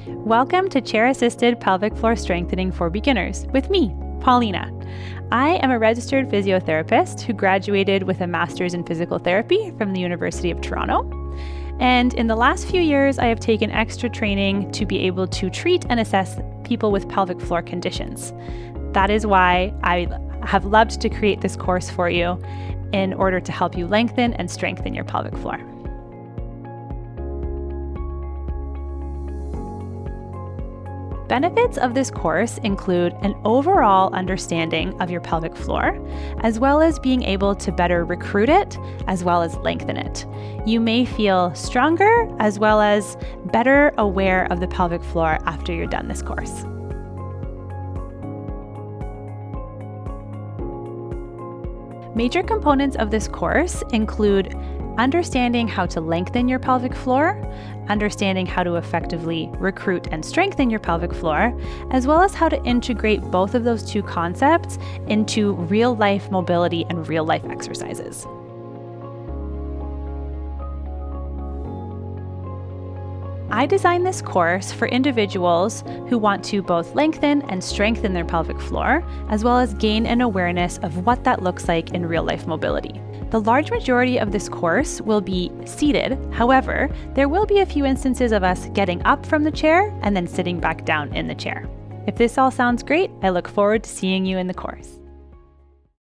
Welcome to Chair-Assisted Pelvic Floor Strengthening for Beginners with me, Paulina. I am a registered physiotherapist who graduated with a master's in physical therapy from the University of Toronto. And in the last few years, I have taken extra training to be able to treat and assess people with pelvic floor conditions. That is why I have loved to create this course for you in order to help you lengthen and strengthen your pelvic floor. Benefits of this course include an overall understanding of your pelvic floor, as well as being able to better recruit it, as well as lengthen it. You may feel stronger, as well as better aware of the pelvic floor after you're done this course. Major components of this course include understanding how to lengthen your pelvic floor, understanding how to effectively recruit and strengthen your pelvic floor, as well as how to integrate both of those two concepts into real-life mobility and real-life exercises. I designed this course for individuals who want to both lengthen and strengthen their pelvic floor, as well as gain an awareness of what that looks like in real-life mobility. The large majority of this course will be seated. However, there will be a few instances of us getting up from the chair and then sitting back down in the chair. If this all sounds great, I look forward to seeing you in the course.